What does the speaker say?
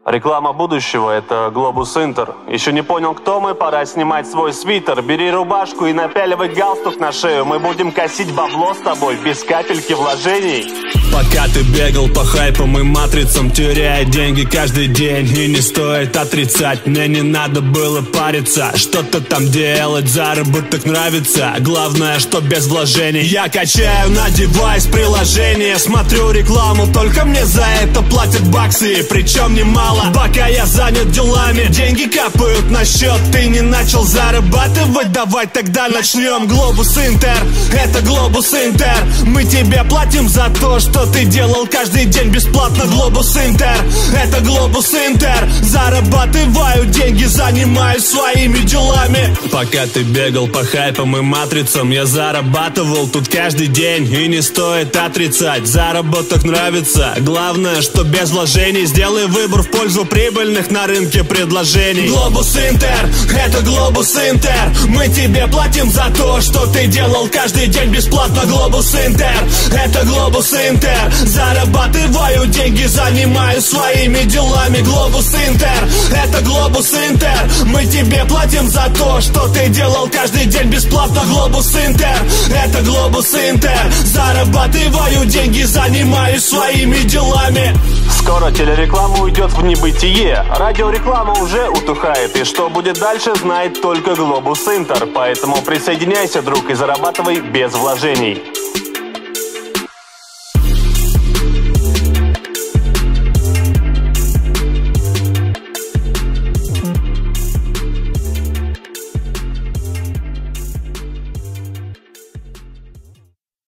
Реклама будущего — это Globus Интер. Еще не понял, кто мы? Пора снимать свой свитер. Бери рубашку и напяливай галстук на шею. Мы будем косить бабло с тобой без капельки вложений. Пока ты бегал по хайпам и матрицам, теряя деньги каждый день, и не стоит отрицать, мне не надо было париться, что-то там делать, заработок нравится, главное, что без вложений. Я качаю на девайс приложение, смотрю рекламу, только мне за это платят баксы, причем немало. Пока я занят делами, деньги капают на счет, ты не начал зарабатывать, давай тогда начнем. Globus Интер, это Globus Интер, мы тебе платим за то, что ты делал каждый день бесплатно. Globus Интер, это Globus Интер, зарабатываю деньги, занимаюсь своими делами. Пока ты бегал по хайпам и матрицам, я зарабатывал тут каждый день, и не стоит отрицать, заработок нравится, главное, что без вложений. Сделай выбор в пользу прибыльных на рынке предложений. Globus Интер, это Globus Интер, мы тебе платим за то, что ты делал каждый день бесплатно. Globus Интер, это Globus Интер, зарабатываю деньги, занимаюсь своими делами. Globus Интер, это Globus Интер, мы тебе платим за то, что ты делал каждый день бесплатно. Globus Интер, это Globus Интер, зарабатываю деньги, занимаюсь своими делами. Скоро телереклама уйдет в небытие. Радиореклама уже утухает, и что будет дальше, знает только Globus Интер. Поэтому присоединяйся, друг, и зарабатывай без вложений.